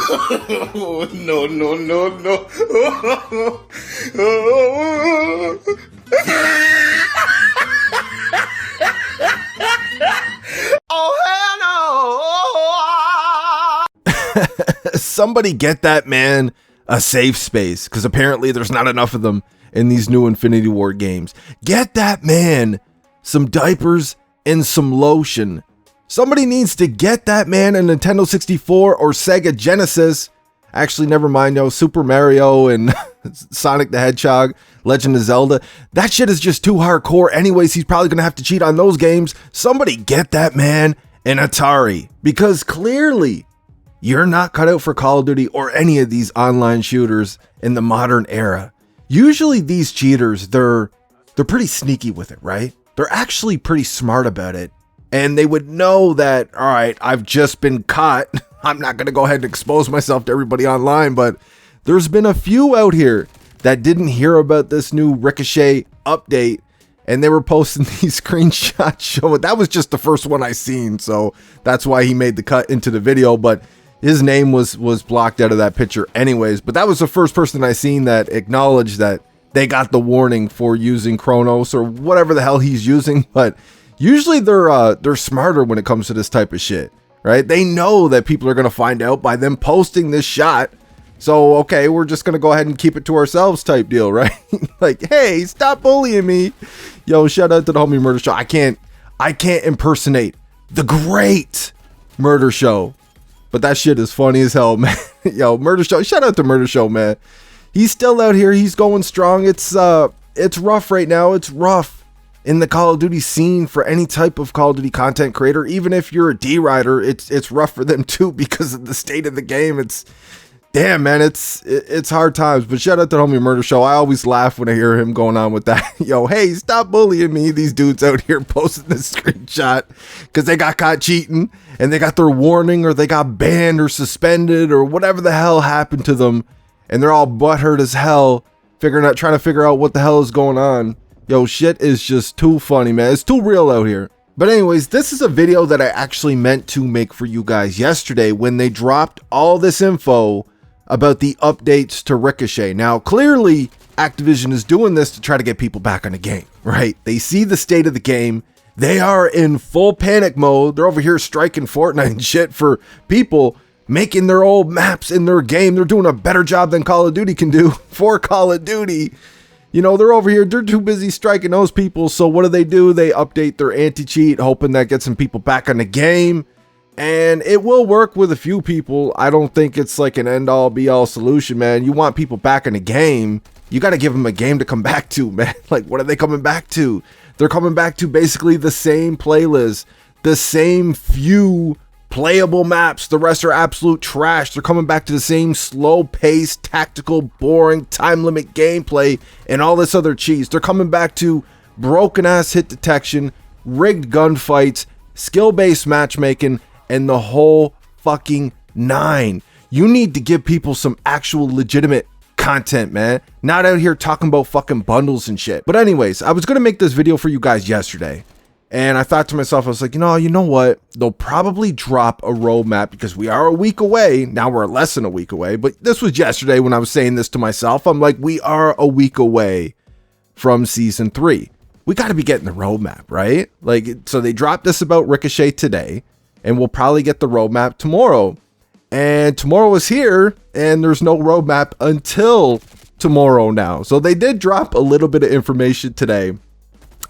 No, no, no, no. Oh, hell no. Somebody get that man a safe space, because apparently there's not enough of them in these new Infinity Ward games. Get that man some diapers and some lotion. Somebody needs to get that man a Nintendo 64 or Sega Genesis. Actually, never mind, Super Mario and Sonic the Hedgehog, Legend of Zelda. That shit is just too hardcore. Anyways, he's probably going to have to cheat on those games. Somebody get that man an Atari, because clearly you're not cut out for Call of Duty or any of these online shooters in the modern era. Usually these cheaters, they're pretty sneaky with it, right? They're actually pretty smart about it. And they would know that, all right, I've just been caught. I'm not going to go ahead and expose myself to everybody online, but there's been a few out here that didn't hear about this new Ricochet update, and they were posting these screenshots showing. That was just the first one I seen, so that's why he made the cut into the video, but his name was blocked out of that picture anyways. But that was the first person I seen that acknowledged that they got the warning for using Cronus or whatever the hell he's using. But usually they're smarter when it comes to this type of shit, right? They know that people are going to find out by them posting this shot. So, okay, we're just going to go ahead and keep it to ourselves type deal, right? Like, hey, stop bullying me. Yo, shout out to the homie Murder Show. I can't impersonate the great Murder Show, but that shit is funny as hell, man. Yo, Murder Show, shout out to Murder Show, man. He's still out here. He's going strong. It's rough right now. It's rough in the Call of Duty scene for any type of Call of Duty content creator. Even if you're a D-Rider, it's rough for them too because of the state of the game. It's damn, man, it's hard times. But shout out to homie Murder Show. I always laugh when I hear him going on with that. Yo, hey, stop bullying me. These dudes out here posting this screenshot because they got caught cheating and they got their warning or they got banned or suspended or whatever the hell happened to them. And they're all butthurt as hell, trying to figure out what the hell is going on. Yo, shit is just too funny, man. It's too real out here. But anyways, this is a video that I actually meant to make for you guys yesterday when they dropped all this info about the updates to Ricochet. Now, clearly, Activision is doing this to try to get people back on the game, right? They see the state of the game. They are in full panic mode. They're over here striking Fortnite and shit for people making their old maps in their game. They're doing a better job than Call of Duty can do for Call of Duty. You know, they're over here, they're too busy striking those people. So what do? They update their anti-cheat, hoping that gets some people back on the game. And it will work with a few people. I don't think it's like an end-all, be-all solution, man. You want people back in the game, you got to give them a game to come back to, man. Like, what are they coming back to? They're coming back to basically the same playlist, the same few playable maps. The rest are absolute trash. They're coming back to the same slow-paced, tactical, boring, time-limit gameplay and all this other cheese. They're coming back to broken-ass hit detection, rigged gunfights, skill-based matchmaking, and the whole fucking nine. You need to give people some actual legitimate content, man. Not out here talking about fucking bundles and shit. But anyways, I was going to make this video for you guys yesterday. And I thought to myself, I was like, you know what? They'll probably drop a roadmap because we are a week away. Now we're less than a week away. But this was yesterday when I was saying this to myself. I'm like, we are a week away from season 3. We got to be getting the roadmap, right? Like, so they dropped this about Ricochet today. And we'll probably get the roadmap tomorrow. And tomorrow is here. And there's no roadmap until tomorrow now. So they did drop a little bit of information today.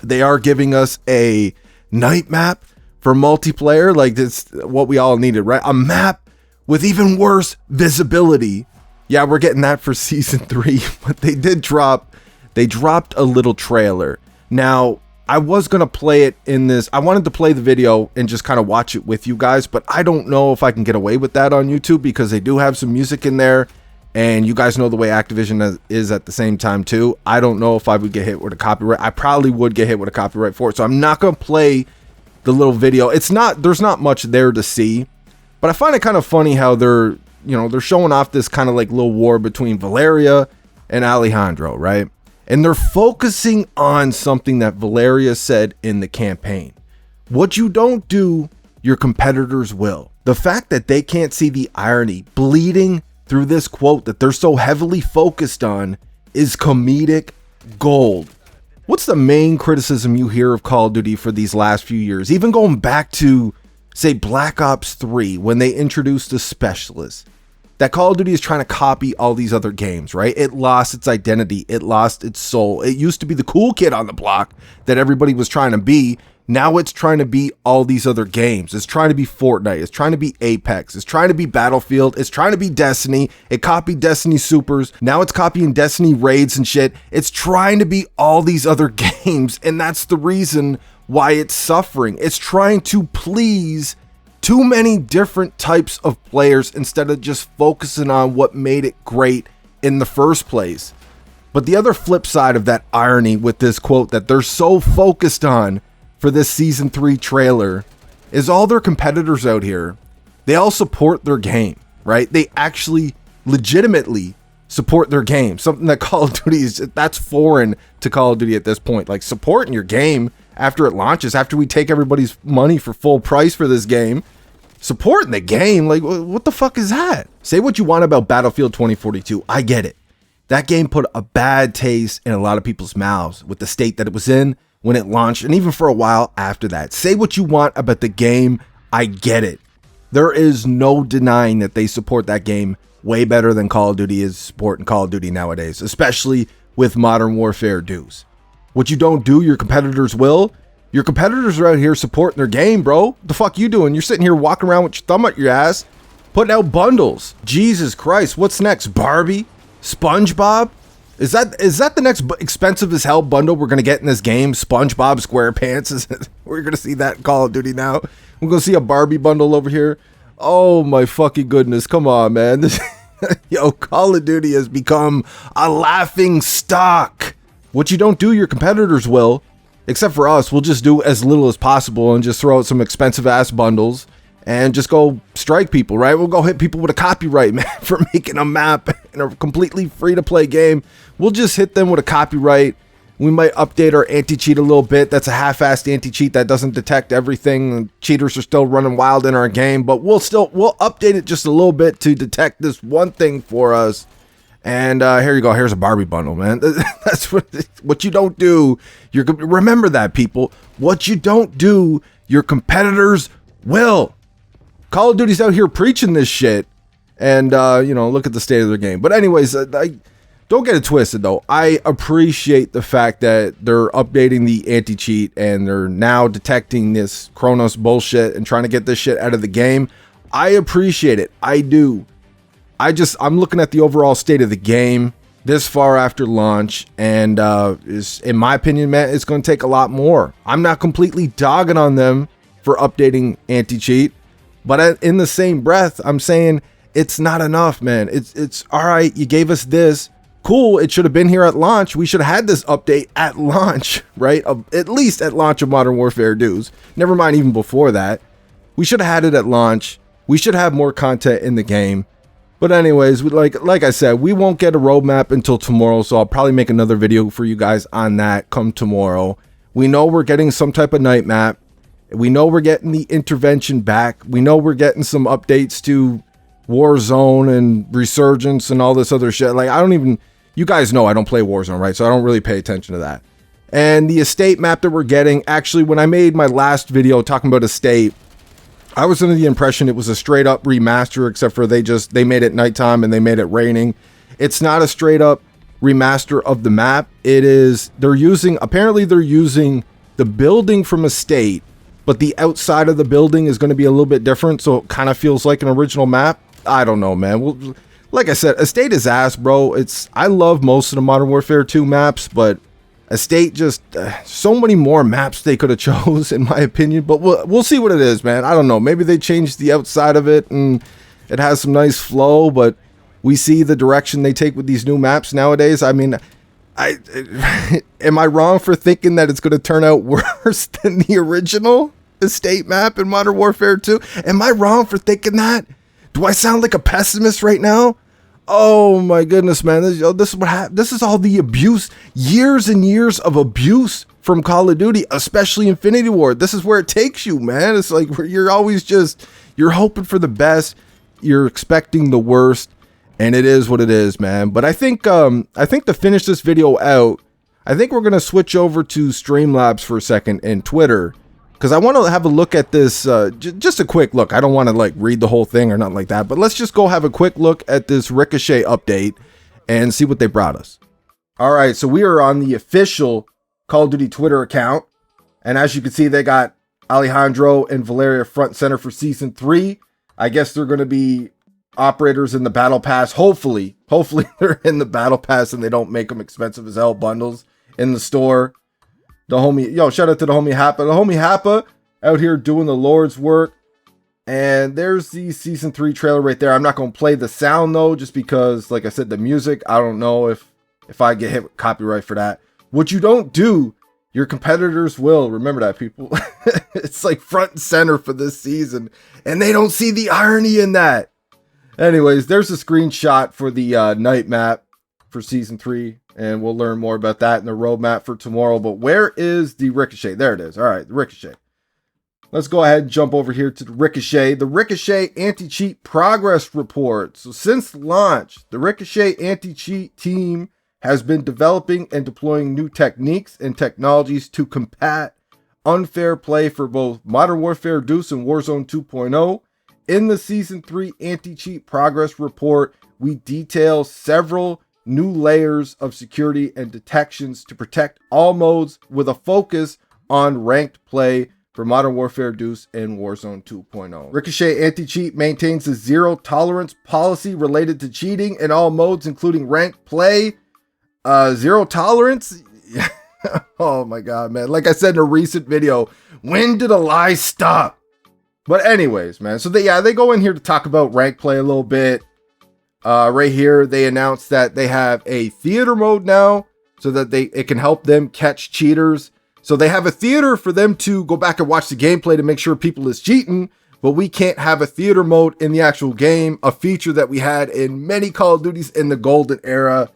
They are giving us a night map for multiplayer. Like, this, what we all needed, right? A map with even worse visibility. Yeah, we're getting that for season 3. But they dropped a little trailer. Now, I was going to play it in this. I wanted to play the video and just kind of watch it with you guys. But I don't know if I can get away with that on YouTube because they do have some music in there. And you guys know the way Activision is at the same time too. I don't know if I would get hit with a copyright. I probably would get hit with a copyright for it. So I'm not going to play the little video. There's not much there to see. But I find it kind of funny how they're showing off this kind of like little war between Valeria and Alejandro, right? And they're focusing on something that Valeria said in the campaign. What you don't do, your competitors will. The fact that they can't see the irony bleeding through this quote that they're so heavily focused on is comedic gold. What's the main criticism you hear of Call of Duty for these last few years? Even going back to, say, Black Ops 3, when they introduced the specialist. That Call of Duty is trying to copy all these other games, right? It lost its identity. It lost its soul. It used to be the cool kid on the block that everybody was trying to be. Now it's trying to be all these other games. It's trying to be Fortnite. It's trying to be Apex. It's trying to be Battlefield. It's trying to be Destiny. It copied Destiny Supers. Now it's copying Destiny Raids and shit. It's trying to be all these other games, and that's the reason why it's suffering. It's trying to please too many different types of players instead of just focusing on what made it great in the first place. But the other flip side of that irony with this quote that they're so focused on for this season 3 trailer is all their competitors out here. They all support their game, right? They actually legitimately support their game. Something that Call of Duty that's foreign to Call of Duty at this point. Like, supporting your game after it launches, after we take everybody's money for full price for this game, supporting the game, like, what the fuck is that? Say what you want about Battlefield 2042. I get it. That game put a bad taste in a lot of people's mouths with the state that it was in when it launched, and even for a while after that. Say what you want about the game, I get it. There is no denying that they support that game way better than Call of Duty is supporting Call of Duty nowadays, especially with Modern Warfare dues. What you don't do, your competitors will. Your competitors are out here supporting their game, bro. What the fuck you doing? You're sitting here walking around with your thumb up your ass, putting out bundles. Jesus Christ, what's next? Barbie? SpongeBob? Is that the next expensive as hell bundle we're going to get in this game? SpongeBob SquarePants? We're going to see that in Call of Duty now. We're going to see a Barbie bundle over here. Oh my fucking goodness. Come on, man. Yo, Call of Duty has become a laughing stock. What you don't do, your competitors will. Except for us, we'll just do as little as possible and just throw out some expensive ass bundles and just go strike people, right? We'll go hit people with a copyright, man, for making a map in a completely free-to-play game. We'll just hit them with a copyright. We might update our anti-cheat a little bit. That's a half-assed anti-cheat that doesn't detect everything. Cheaters are still running wild in our game, but we'll update it just a little bit to detect this one thing for us. And here you go. Here's a Barbie bundle, man. That's what you don't do. Remember that, people. What you don't do, your competitors will. Call of Duty's out here preaching this shit, and look at the state of their game. But anyways, don't get it twisted though. I appreciate the fact that they're updating the anti-cheat and they're now detecting this Cronus bullshit and trying to get this shit out of the game. I appreciate it. I do. I'm looking at the overall state of the game this far after launch, and in my opinion, man, it's going to take a lot more. I'm not completely dogging on them for updating anti-cheat, but in the same breath, I'm saying it's not enough, man. It's all right. You gave us this. Cool. It should have been here at launch. We should have had this update at launch, right? At least at launch of Modern Warfare dues. Never mind even before that. We should have had it at launch. We should have more content in the game. But anyways, like I said, we won't get a roadmap until tomorrow, so I'll probably make another video for you guys on that come tomorrow. We know we're getting some type of night map. We know we're getting the intervention back. We know we're getting some updates to Warzone and Resurgence and all this other shit. Like, you guys know I don't play Warzone, right? So I don't really pay attention to that. And the estate map that we're getting, actually, when I made my last video talking about estate, I was under the impression it was a straight up remaster, except for they made it nighttime and they made it raining. It's not a straight up remaster of the map. Apparently they're using the building from estate, but the outside of the building is going to be a little bit different, so it kind of feels like an original map. I don't know, man. Well, like I said, estate is ass, bro. I love most of the Modern Warfare 2 maps, but estate just so many more maps they could have chose, in my opinion. But we'll see what it is, man. I don't know. Maybe they changed the outside of it and it has some nice flow, but we see the direction they take with these new maps nowadays. I mean, am I wrong for thinking that it's going to turn out worse than the original estate map in Modern Warfare 2? Am I wrong for thinking that? Do I sound like a pessimist right now? Oh my goodness, man. This is what happened. This is all the abuse, years and years of abuse from Call of Duty, especially Infinity Ward. This is where it takes you, man. It's like where you're always just, you're hoping for the best, you're expecting the worst, and it is what it is, man. But I think to finish this video out, I think we're gonna switch over to Streamlabs for a second and Twitter, because I want to have a look at this, just a quick look. I don't want to like read the whole thing or nothing like that, but let's just go have a quick look at this Ricochet update and see what they brought us. All right, so we are on the official Call of Duty Twitter account, and as you can see, they got Alejandro and Valeria front and center for Season 3. I guess they're going to be operators in the Battle Pass. Hopefully they're in the Battle Pass and they don't make them expensive as hell bundles in the store. The homie, yo, shout out to the homie Happa. The homie Happa out here doing the Lord's work. And there's the Season 3 trailer right there. I'm not going to play the sound though, just because, like I said, the music, I don't know if I get hit with copyright for that. What you don't do, your competitors will. Remember that, people. It's like front and center for this season, and they don't see the irony in that. Anyways, there's a screenshot for the night map for Season 3, and we'll learn more about that in the roadmap for tomorrow. But where is the Ricochet? There it is. All right, the Ricochet. Let's go ahead and jump over here to the Ricochet. The Ricochet anti-cheat progress report. So since launch, the Ricochet anti-cheat team has been developing and deploying new techniques and technologies to combat unfair play for both Modern Warfare Deuce and Warzone 2.0. In the Season 3 anti-cheat progress report, we detail several new layers of security and detections to protect all modes, with a focus on ranked play for Modern Warfare Deuce and Warzone 2.0. Ricochet anti-cheat maintains a zero tolerance policy related to cheating in all modes, including ranked play. Zero tolerance? Oh my god, man. Like I said in a recent video, when did a lie stop? But anyways, man, so they go in here to talk about rank play a little bit. Right here, they announced that they have a theater mode now, so that it can help them catch cheaters. So they have a theater for them to go back and watch the gameplay to make sure people is cheating, but we can't have a theater mode in the actual game, a feature that we had in many Call of Duties in the golden era.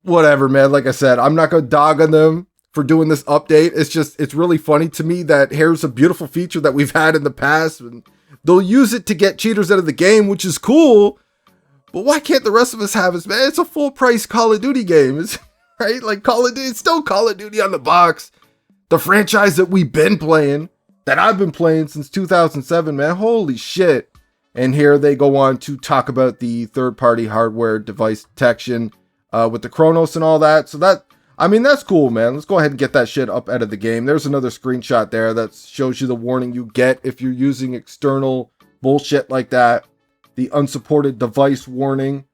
Whatever, man. Like I said, I'm not gonna dog on them for doing this update. It's really funny to me that here's a beautiful feature that we've had in the past, and they'll use it to get cheaters out of the game, which is cool. But why can't the rest of us have it, man? It's a full price Call of Duty game, right? Like Call of Duty, it's still Call of Duty on the box. The franchise that we've been playing, that I've been playing since 2007, man. Holy shit. And here they go on to talk about the third-party hardware device detection with the Cronus and all that. So that's cool, man. Let's go ahead and get that shit up out of the game. There's another screenshot there that shows you the warning you get if you're using external bullshit like that. The unsupported device warning.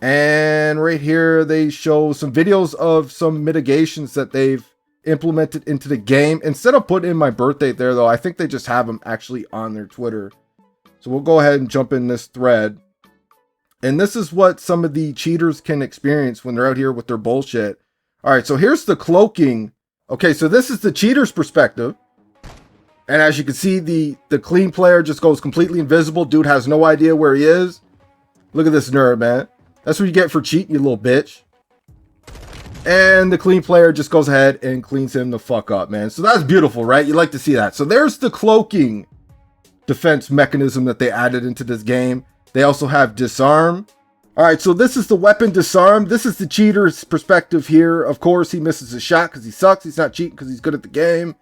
And right here, they show some videos of some mitigations that they've implemented into the game. Instead of putting in my birthday there, though, I think they just have them actually on their Twitter. So we'll go ahead and jump in this thread. And this is what some of the cheaters can experience when they're out here with their bullshit. All right, so here's the cloaking. Okay, so this is the cheater's perspective. And as you can see, the clean player just goes completely invisible. Dude has no idea where he is. Look at this nerd, man. That's what you get for cheating, you little bitch. And the clean player just goes ahead and cleans him the fuck up, man. So that's beautiful, right? You like to see that. So there's the cloaking defense mechanism that they added into this game. They also have disarm. All right, so this is the weapon disarm. This is the cheater's perspective here. Of course, he misses a shot because he sucks. He's not cheating because he's good at the game.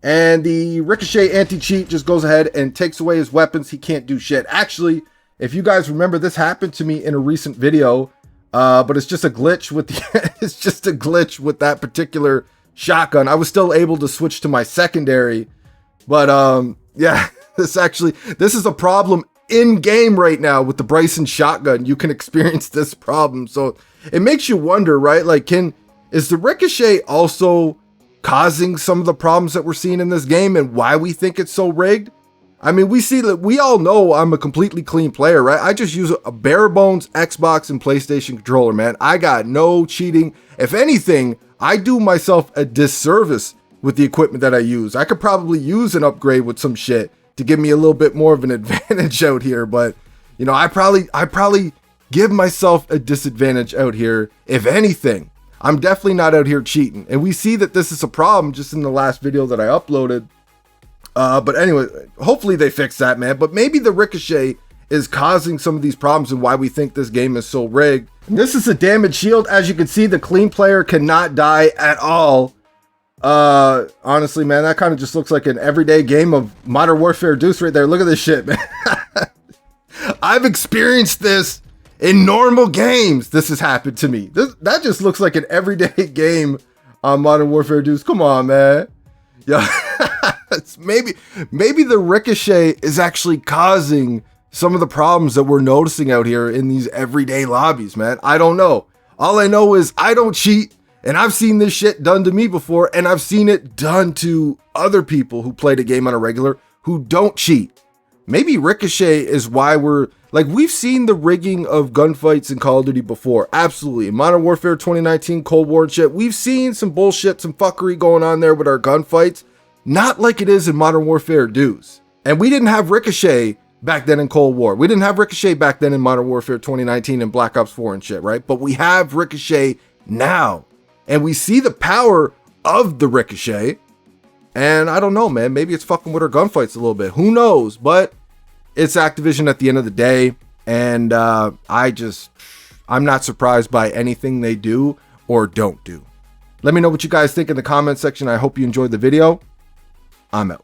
And the Ricochet anti-cheat just goes ahead and takes away his weapons. He can't do shit. Actually, if you guys remember, this happened to me in a recent video, but it's just a glitch with it's just a glitch with that particular shotgun. I was still able to switch to my secondary, but yeah, this is a problem in game right now with the Bryson shotgun. You can experience this problem, so it makes you wonder, right? Like, is the Ricochet also causing some of the problems that we're seeing in this game and why we think it's so rigged? I mean, we all know I'm a completely clean player, right? I just use a bare bones Xbox and PlayStation controller, man. I got no cheating. If anything, I do myself a disservice with the equipment that I use. I could probably use an upgrade with some shit to give me a little bit more of an advantage out here, but you know, I probably give myself a disadvantage out here, if anything. I'm definitely not out here cheating. And we see that this is a problem just in the last video that I uploaded. But anyway, hopefully they fix that, man. But maybe the Ricochet is causing some of these problems and why we think this game is so rigged. And this is a damage shield. As you can see, the clean player cannot die at all. Honestly, man, that kind of just looks like an everyday game of Modern Warfare Deuce right there. Look at this shit, man. I've experienced this in normal games. This has happened to me. That just looks like an everyday game on Modern Warfare Deuce. Come on, man. Yeah. maybe the Ricochet is actually causing some of the problems that we're noticing out here in these everyday lobbies, man. I don't know. All I know is I don't cheat, and I've seen this shit done to me before, and I've seen it done to other people who play the game on a regular who don't cheat. Maybe Ricochet is why we've seen the rigging of gunfights in Call of Duty before. Absolutely. In Modern Warfare 2019, Cold War and shit, we've seen some bullshit, some fuckery going on there with our gunfights. Not like it is in Modern Warfare Deuce. And we didn't have Ricochet back then in Cold War. We didn't have Ricochet back then in Modern Warfare 2019 and Black Ops 4 and shit, right? But we have Ricochet now. And we see the power of the Ricochet. And I don't know, man. Maybe it's fucking with our gunfights a little bit. Who knows? But it's Activision at the end of the day. And I'm not surprised by anything they do or don't do. Let me know what you guys think in the comment section. I hope you enjoyed the video. I'm out.